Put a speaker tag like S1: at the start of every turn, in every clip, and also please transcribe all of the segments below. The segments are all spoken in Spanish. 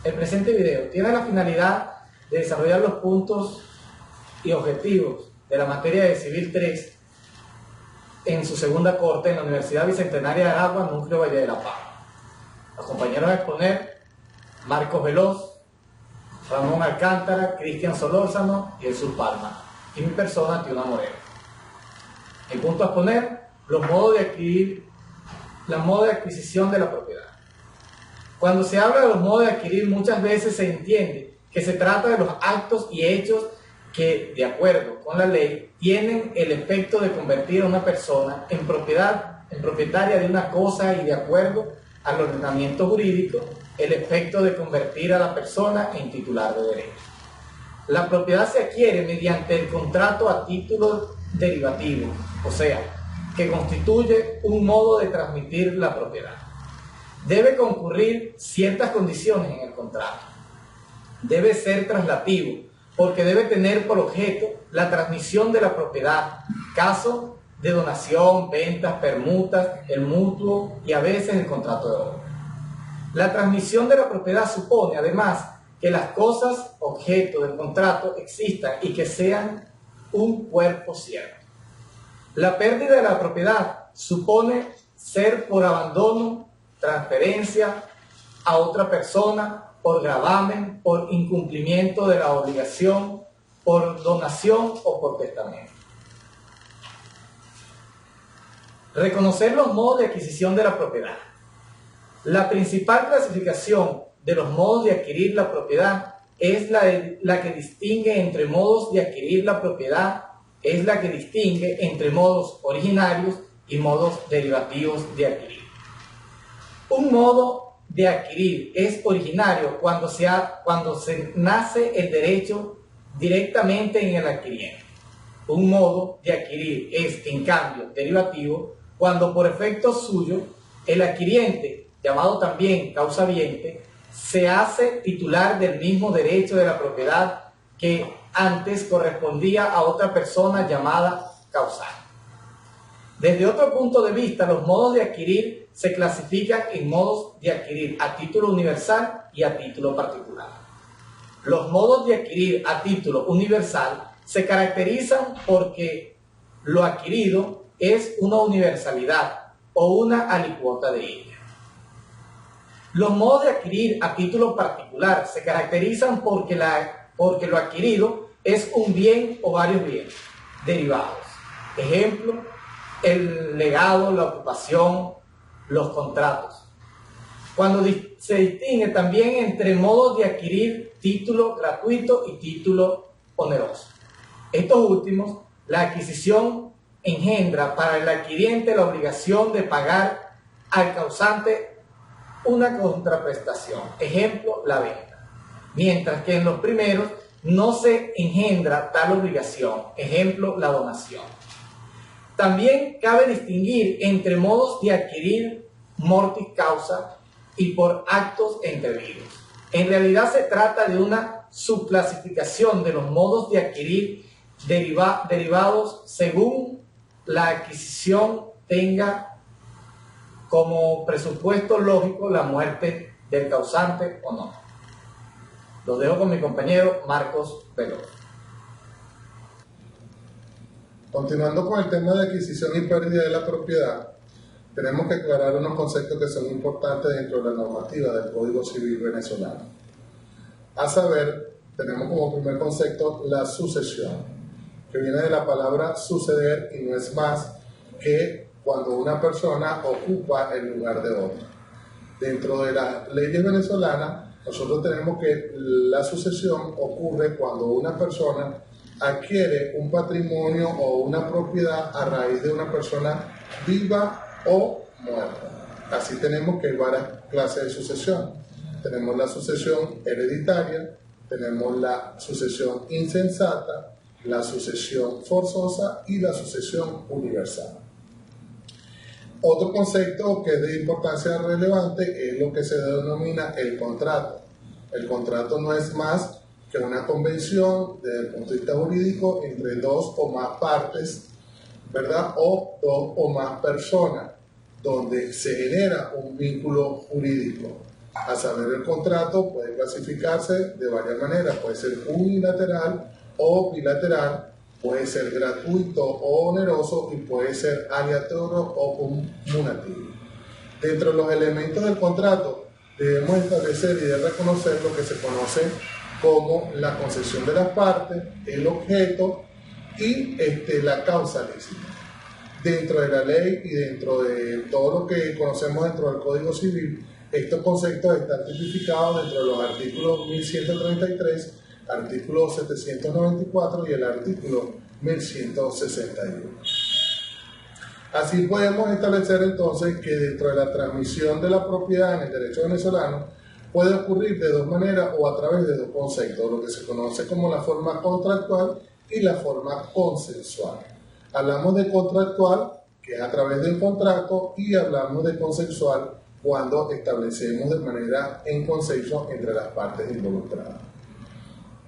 S1: El presente video tiene la finalidad de desarrollar los puntos y objetivos de la materia de Civil 3 en su segunda corte en la Universidad Bicentenaria de Aragua, Núcleo Valle de la Paz. Los compañeros a exponer: Marcos Veloz, Ramón Alcántara, Cristian Solórzano y Jesús Palma, y mi persona, Tiuna Moreno. El punto a exponer: los modos de adquisición de la propiedad. Cuando se habla de los modos de adquirir, muchas veces se entiende que se trata de los actos y hechos que, de acuerdo con la ley, tienen el efecto de convertir a una persona en propietaria de una cosa, y de acuerdo al ordenamiento jurídico, el efecto de convertir a la persona en titular de derecho. La propiedad se adquiere mediante el contrato a título derivativo, o sea, que constituye un modo de transmitir la propiedad. Debe concurrir ciertas condiciones en el contrato. Debe ser traslativo, porque debe tener por objeto la transmisión de la propiedad, caso de donación, ventas, permutas, el mutuo y a veces el contrato de obra. La transmisión de la propiedad supone, además, que las cosas objeto del contrato existan y que sean un cuerpo cierto. La pérdida de la propiedad supone ser por abandono, transferencia a otra persona, por gravamen, por incumplimiento de la obligación, por donación o por testamento. Reconocer los modos de adquisición de la propiedad. La principal clasificación de los modos de adquirir la propiedad es la que distingue entre modos de adquirir la propiedad, es la que distingue entre modos originarios y modos derivativos de adquirir. Un modo de adquirir es originario cuando se nace el derecho directamente en el adquiriente. Un modo de adquirir es, en cambio, derivativo cuando por efecto suyo el adquiriente, llamado también causaviente, se hace titular del mismo derecho de la propiedad que antes correspondía a otra persona llamada causante. Desde otro punto de vista, los modos de adquirir se clasifican en modos de adquirir a título universal y a título particular. Los modos de adquirir a título universal se caracterizan porque lo adquirido es una universalidad o una alicuota de ella. Los modos de adquirir a título particular se caracterizan porque lo adquirido es un bien o varios bienes derivados. Ejemplo: el legado, la ocupación, los contratos. Cuando se distingue también entre modos de adquirir título gratuito y título oneroso. Estos últimos, la adquisición engendra para el adquiriente la obligación de pagar al causante una contraprestación, ejemplo, la venta. Mientras que en los primeros no se engendra tal obligación, ejemplo, la donación. También cabe distinguir entre modos de adquirir mortis causa y por actos entrevidos. En realidad se trata de una subclasificación de los modos de adquirir derivados según la adquisición tenga como presupuesto lógico la muerte del causante o no. Lo dejo con mi compañero Marcos Veloz.
S2: Continuando con el tema de adquisición y pérdida de la propiedad, tenemos que aclarar unos conceptos que son importantes dentro de la normativa del Código Civil venezolano. A saber, tenemos como primer concepto la sucesión, que viene de la palabra suceder y no es más que cuando una persona ocupa el lugar de otra. Dentro de las leyes venezolanas, nosotros tenemos que la sucesión ocurre cuando una persona adquiere un patrimonio o una propiedad a raíz de una persona viva o muerta. Así tenemos que hay varias clases de sucesión. Tenemos la sucesión hereditaria, tenemos la sucesión insensata, la sucesión forzosa y la sucesión universal. Otro concepto que es de importancia relevante es lo que se denomina el contrato. El contrato no es más que una convención desde el punto de vista jurídico entre dos o más partes, ¿verdad? O dos o más personas, donde se genera un vínculo jurídico. A saber, el contrato puede clasificarse de varias maneras, puede ser unilateral o bilateral, puede ser gratuito o oneroso y puede ser aleatorio o cumulativo. Dentro de los elementos del contrato debemos establecer y de reconocer lo que se conoce como la concesión de las partes, el objeto y la causa lícita. Dentro de la ley y dentro de todo lo que conocemos dentro del Código Civil, estos conceptos están tipificados dentro de los artículos 1133, artículo 794 y el artículo 1161. Así podemos establecer entonces que dentro de la transmisión de la propiedad en el derecho venezolano puede ocurrir de dos maneras o a través de dos conceptos, lo que se conoce como la forma contractual y la forma consensual. Hablamos de contractual, que es a través de un contrato, y hablamos de consensual cuando establecemos de manera en consenso entre las partes involucradas.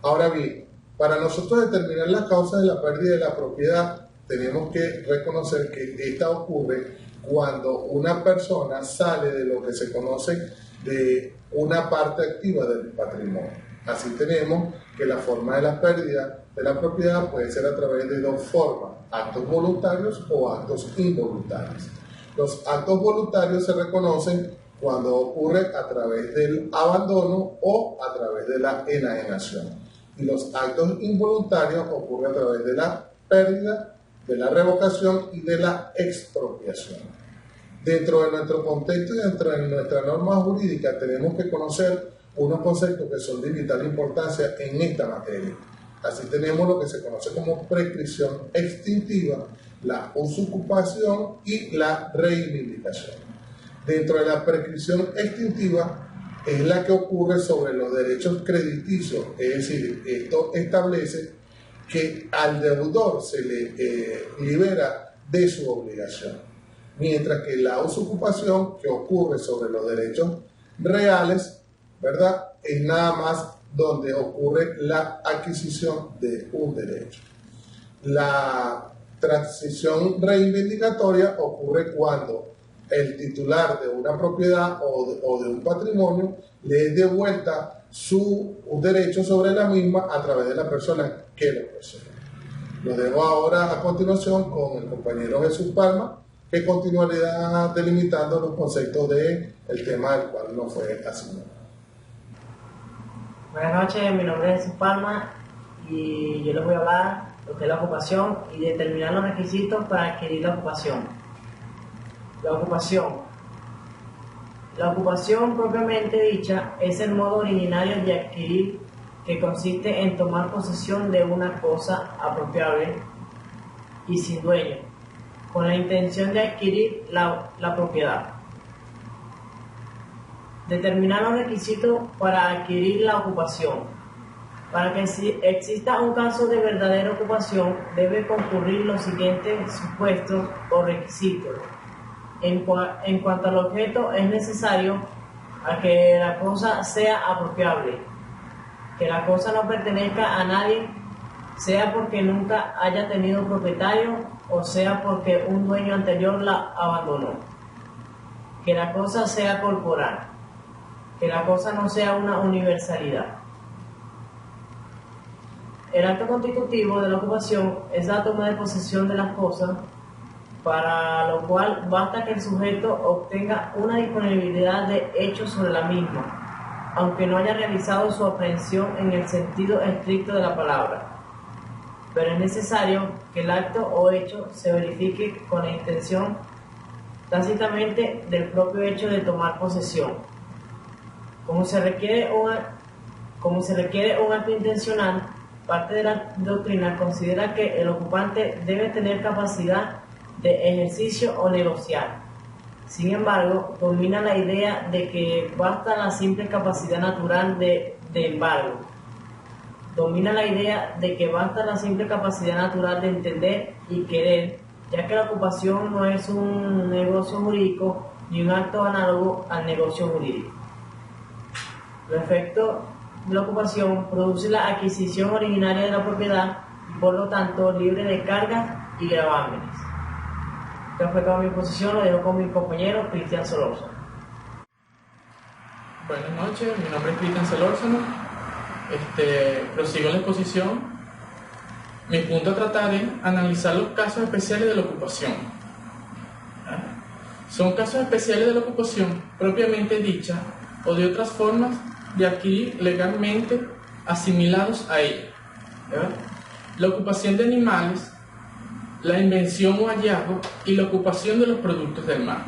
S2: Ahora bien, para nosotros determinar las causas de la pérdida de la propiedad, tenemos que reconocer que esta ocurre cuando una persona sale de lo que se conoce de una parte activa del patrimonio. Así tenemos que la forma de la pérdida de la propiedad puede ser a través de dos formas, actos voluntarios o actos involuntarios. Los actos voluntarios se reconocen cuando ocurre a través del abandono o a través de la enajenación. Y los actos involuntarios ocurren a través de la pérdida, de la revocación y de la expropiación. Dentro de nuestro contexto y dentro de nuestra norma jurídica tenemos que conocer unos conceptos que son de vital importancia en esta materia. Así tenemos lo que se conoce como prescripción extintiva, la usucapión y la reivindicación. Dentro de la prescripción extintiva es la que ocurre sobre los derechos crediticios, es decir, esto establece que al deudor se le libera de su obligación, mientras que la usucapión, que ocurre sobre los derechos reales, ¿verdad?, es nada más donde ocurre la adquisición de un derecho. La transición reivindicatoria ocurre cuando el titular de una propiedad o de un patrimonio le dé vuelta su derecho sobre la misma a través de la persona que lo posee. Lo dejo ahora a continuación con el compañero Jesús Palma, que continuará delimitando los conceptos del tema del cual no fue asignado.
S3: Buenas noches, mi nombre es Jesús Palma y yo les voy a hablar de lo que es la ocupación y determinar los requisitos para adquirir la ocupación. La ocupación propiamente dicha es el modo originario de adquirir, que consiste en tomar posesión de una cosa apropiable y sin dueño, con la intención de adquirir la propiedad. Determinar los requisitos para adquirir la ocupación. Para que exista un caso de verdadera ocupación, debe concurrir los siguientes supuestos o requisitos. En cuanto al objeto, es necesario a que la cosa sea apropiable, que la cosa no pertenezca a nadie, sea porque nunca haya tenido propietario o sea porque un dueño anterior la abandonó, que la cosa sea corporal, que la cosa no sea una universalidad. El acto constitutivo de la ocupación es la toma de posesión de las cosas, para lo cual basta que el sujeto obtenga una disponibilidad de hechos sobre la misma, aunque no haya realizado su aprehensión en el sentido estricto de la palabra. Pero es necesario que el acto o hecho se verifique con la intención tácitamente del propio hecho de tomar posesión. Como se requiere un acto intencional, parte de la doctrina considera que el ocupante debe tener capacidad de ejercicio o negociar. Sin embargo, domina la idea de que basta la simple capacidad natural de embargo. Domina la idea de que basta la simple capacidad natural de entender y querer, ya que la ocupación no es un negocio jurídico ni un acto análogo al negocio jurídico. Los efectos de la ocupación produce la adquisición originaria de la propiedad y por lo tanto libre de cargas y gravámenes. Esto fue toda mi exposición, lo dejo con mi compañero Cristian Solosa.
S4: Buenas noches, mi nombre es Cristian Solórzano. Prosigo la exposición. Mi punto a tratar es analizar los casos especiales de la ocupación. Son casos especiales de la ocupación propiamente dicha o de otras formas de adquirir legalmente asimilados a ella. La ocupación de animales, la invención o hallazgo y la ocupación de los productos del mar.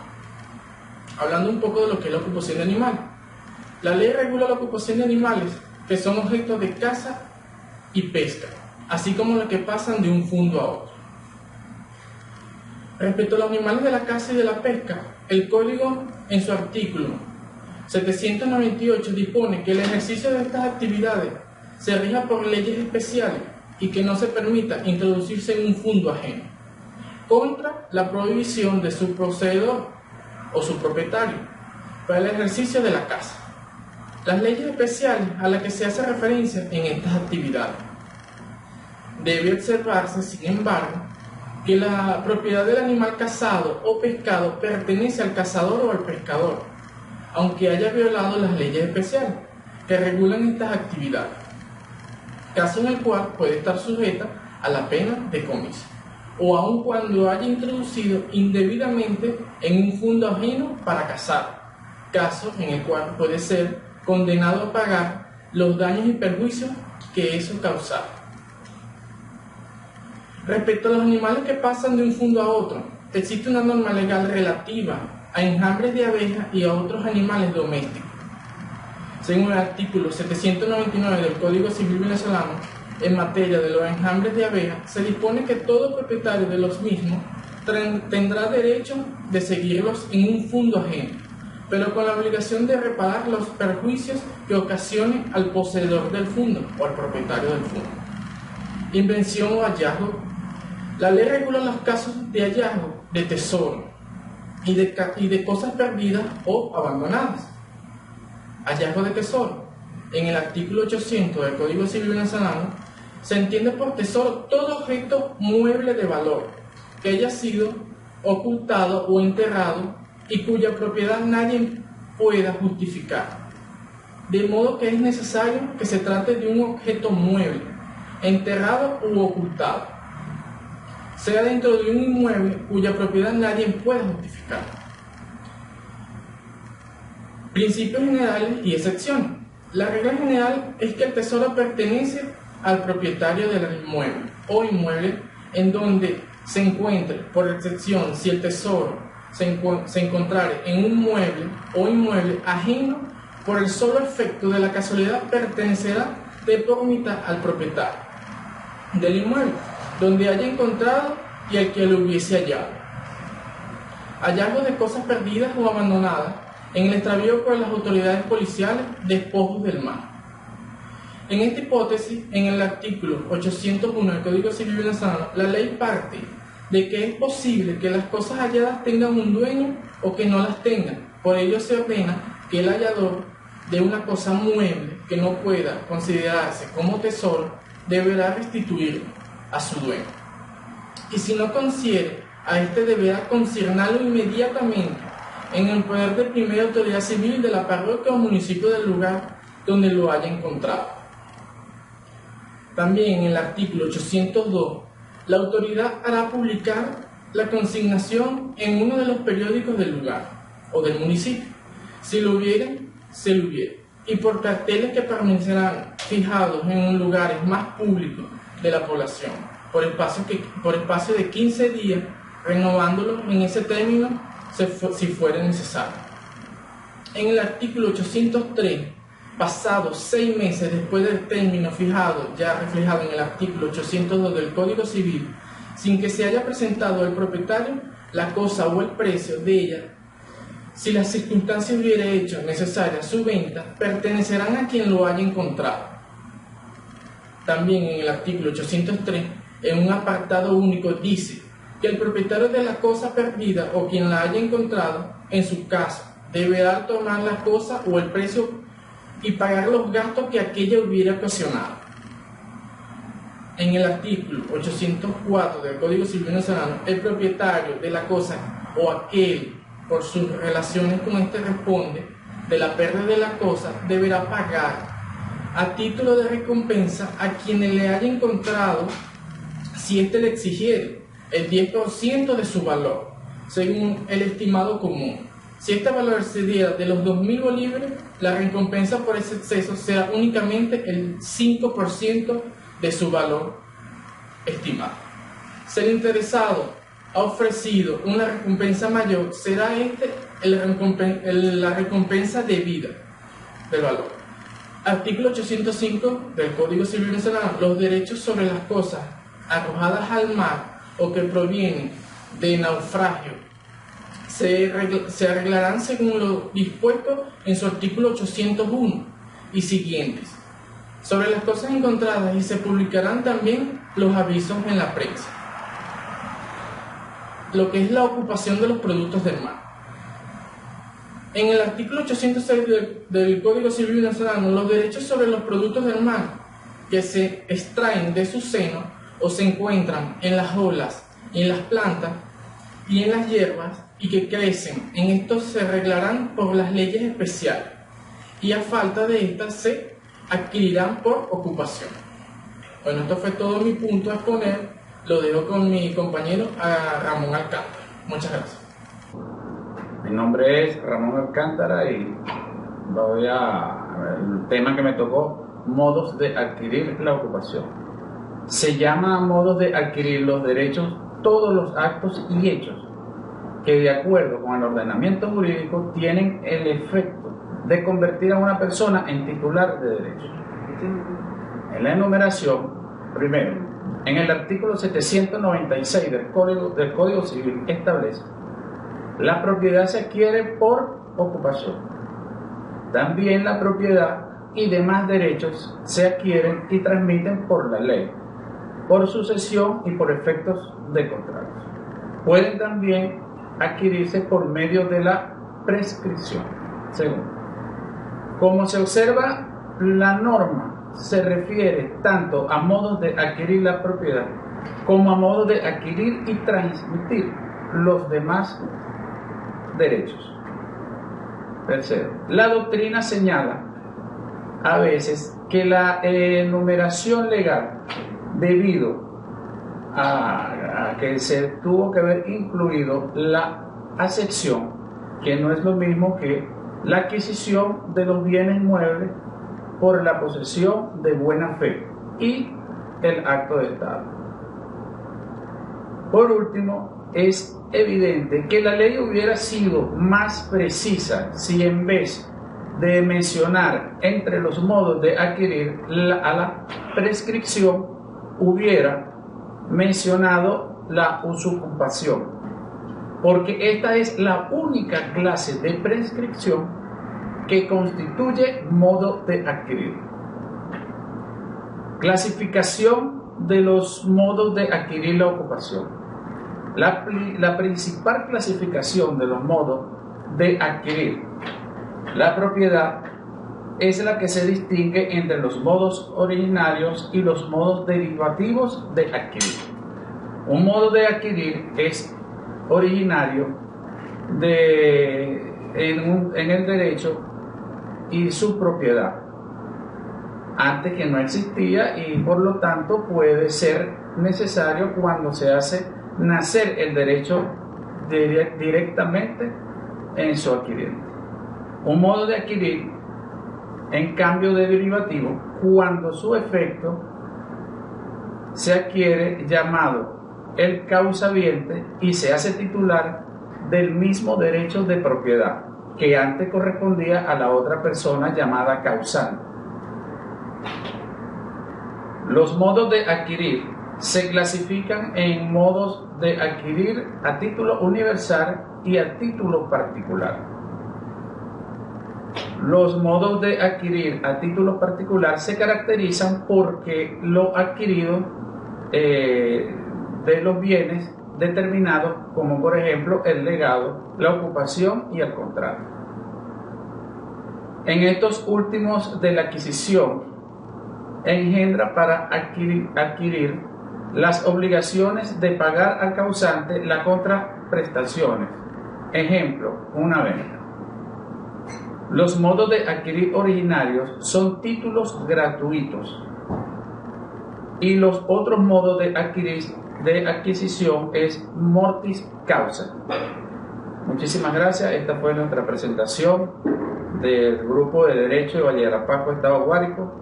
S4: Hablando un poco de lo que es la ocupación de animales. La ley regula la ocupación de animales que son objetos de caza y pesca, así como los que pasan de un fundo a otro. Respecto a los animales de la caza y de la pesca, el Código en su artículo 798 dispone que el ejercicio de estas actividades se rija por leyes especiales y que no se permita introducirse en un fundo ajeno, contra la prohibición de su poseedor o su propietario para el ejercicio de la caza. Las leyes especiales a las que se hace referencia en estas actividades. Debe observarse, sin embargo, que la propiedad del animal cazado o pescado pertenece al cazador o al pescador, aunque haya violado las leyes especiales que regulan estas actividades, caso en el cual puede estar sujeta a la pena de comicio, o aun cuando haya introducido indebidamente en un fundo ajeno para cazar, caso en el cual puede ser condenado a pagar los daños y perjuicios que eso causara. Respecto a los animales que pasan de un fundo a otro, existe una norma legal relativa a enjambres de abejas y a otros animales domésticos. Según el artículo 799 del Código Civil venezolano, en materia de los enjambres de abejas, se dispone que todo propietario de los mismos tendrá derecho de seguirlos en un fundo ajeno, pero con la obligación de reparar los perjuicios que ocasione al poseedor del fundo o al propietario del fundo. Invención o hallazgo. La ley regula los casos de hallazgo de tesoro y de cosas perdidas o abandonadas. Hallazgo de tesoro. En el artículo 800 del Código Civil venezolano se entiende por tesoro todo objeto mueble de valor que haya sido ocultado o enterrado y cuya propiedad nadie pueda justificar. De modo que es necesario que se trate de un objeto mueble, enterrado u ocultado, sea dentro de un inmueble cuya propiedad nadie pueda justificar. Principios generales y excepciones. La regla general es que el tesoro pertenece al propietario del inmueble o inmueble en donde se encuentre. Por excepción, si el tesoro se encontrare en un mueble o inmueble ajeno, por el solo efecto de la casualidad pertenecerá de por mitad al propietario del inmueble donde haya encontrado y al que lo hubiese hallado. Hallazgo de cosas perdidas o abandonadas en el extravío por las autoridades policiales, despojos del mar. En esta hipótesis, en el artículo 801 del Código Civil venezolano, la ley parte de que es posible que las cosas halladas tengan un dueño o que no las tengan. Por ello se ordena que el hallador de una cosa mueble que no pueda considerarse como tesoro deberá restituirlo a su dueño. Y si no consiere, a este deberá consignarlo inmediatamente en el poder de primera autoridad civil de la parroquia o municipio del lugar donde lo haya encontrado. También en el artículo 802, la autoridad hará publicar la consignación en uno de los periódicos del lugar o del municipio, si lo hubiere, se lo hubiere, y por carteles que permanecerán fijados en lugares más públicos de la población, por espacio de 15 días, renovándolos en ese término si fuera necesario. En el artículo 803, pasados 6 meses después del término fijado, ya reflejado en el artículo 802 del Código Civil, sin que se haya presentado al propietario la cosa o el precio de ella, si las circunstancias hubiera hecho necesaria su venta, pertenecerán a quien lo haya encontrado. También en el artículo 803, en un apartado único, dice que el propietario de la cosa perdida o quien la haya encontrado en su casa deberá tomar la cosa o el precio y pagar los gastos que aquella hubiera ocasionado. En el artículo 804 del Código Civil venezolano, el propietario de la cosa o aquel por sus relaciones con este responde de la pérdida de la cosa deberá pagar a título de recompensa a quienes le haya encontrado, si éste le exigiere, el 10% de su valor, según el estimado común. Si este valor excediera de los 2.000 bolívares, la recompensa por ese exceso será únicamente el 5% de su valor estimado. Si el interesado ha ofrecido una recompensa mayor, será la recompensa debida del valor. Artículo 805 del Código Civil venezolano. Los derechos sobre las cosas arrojadas al mar o que provienen de naufragio se arreglarán según lo dispuesto en su artículo 801 y siguientes sobre las cosas encontradas, y se publicarán también los avisos en la prensa. Lo que es la ocupación de los productos del mar. En el artículo 806 del Código Civil venezolano, los derechos sobre los productos del mar que se extraen de su seno o se encuentran en las olas, en las plantas y en las hierbas y que crecen en estos se arreglarán por las leyes especiales, y a falta de estas se adquirirán por ocupación. Bueno, esto fue todo mi punto a exponer. Lo dejo con mi compañero Ramón Alcántara. Muchas gracias.
S5: Mi nombre es Ramón Alcántara y voy el tema que me tocó: modos de adquirir la ocupación. Se llama modos de adquirir los derechos todos los actos y hechos que, de acuerdo con el ordenamiento jurídico, tienen el efecto de convertir a una persona en titular de derechos. En la enumeración, primero, en el artículo 796 del Código Civil establece: la propiedad se adquiere por ocupación. También la propiedad y demás derechos se adquieren y transmiten por la ley, por sucesión y por efectos de contratos. Pueden también adquirirse por medio de la prescripción. Segundo, como se observa, la norma se refiere tanto a modos de adquirir la propiedad como a modos de adquirir y transmitir los demás derechos. Tercero, la doctrina señala a veces que la enumeración legal, debido a que se tuvo que haber incluido la acepción, que no es lo mismo que la adquisición de los bienes muebles por la posesión de buena fe y el acto de Estado. Por último, es evidente que la ley hubiera sido más precisa si, en vez de mencionar entre los modos de adquirir a la prescripción, hubiera mencionado la usucapión, porque esta es la única clase de prescripción que constituye modo de adquirir. Clasificación de los modos de adquirir la ocupación. La principal clasificación de los modos de adquirir la propiedad es la que se distingue entre los modos originarios y los modos derivativos de adquirir. Un modo de adquirir es originario en el derecho y su propiedad, antes que no existía, y por lo tanto puede ser necesario cuando se hace nacer el derecho directamente en su adquiriente. Un modo de adquirir, en cambio, de derivativo, cuando su efecto se adquiere llamado el causaviente y se hace titular del mismo derecho de propiedad que antes correspondía a la otra persona llamada causante. Los modos de adquirir se clasifican en modos de adquirir a título universal y a título particular. Los modos de adquirir a título particular se caracterizan porque lo adquirido de los bienes determinados, como por ejemplo el legado, la ocupación y el contrato. En estos últimos de la adquisición engendra para adquirir las obligaciones de pagar al causante las contraprestaciones. Ejemplo, una venta. Los modos de adquirir originarios son títulos gratuitos y los otros modos de adquisición es mortis causa. Muchísimas gracias. Esta fue nuestra presentación del Grupo de Derecho de Valle de Arapaco, Estado Guárico.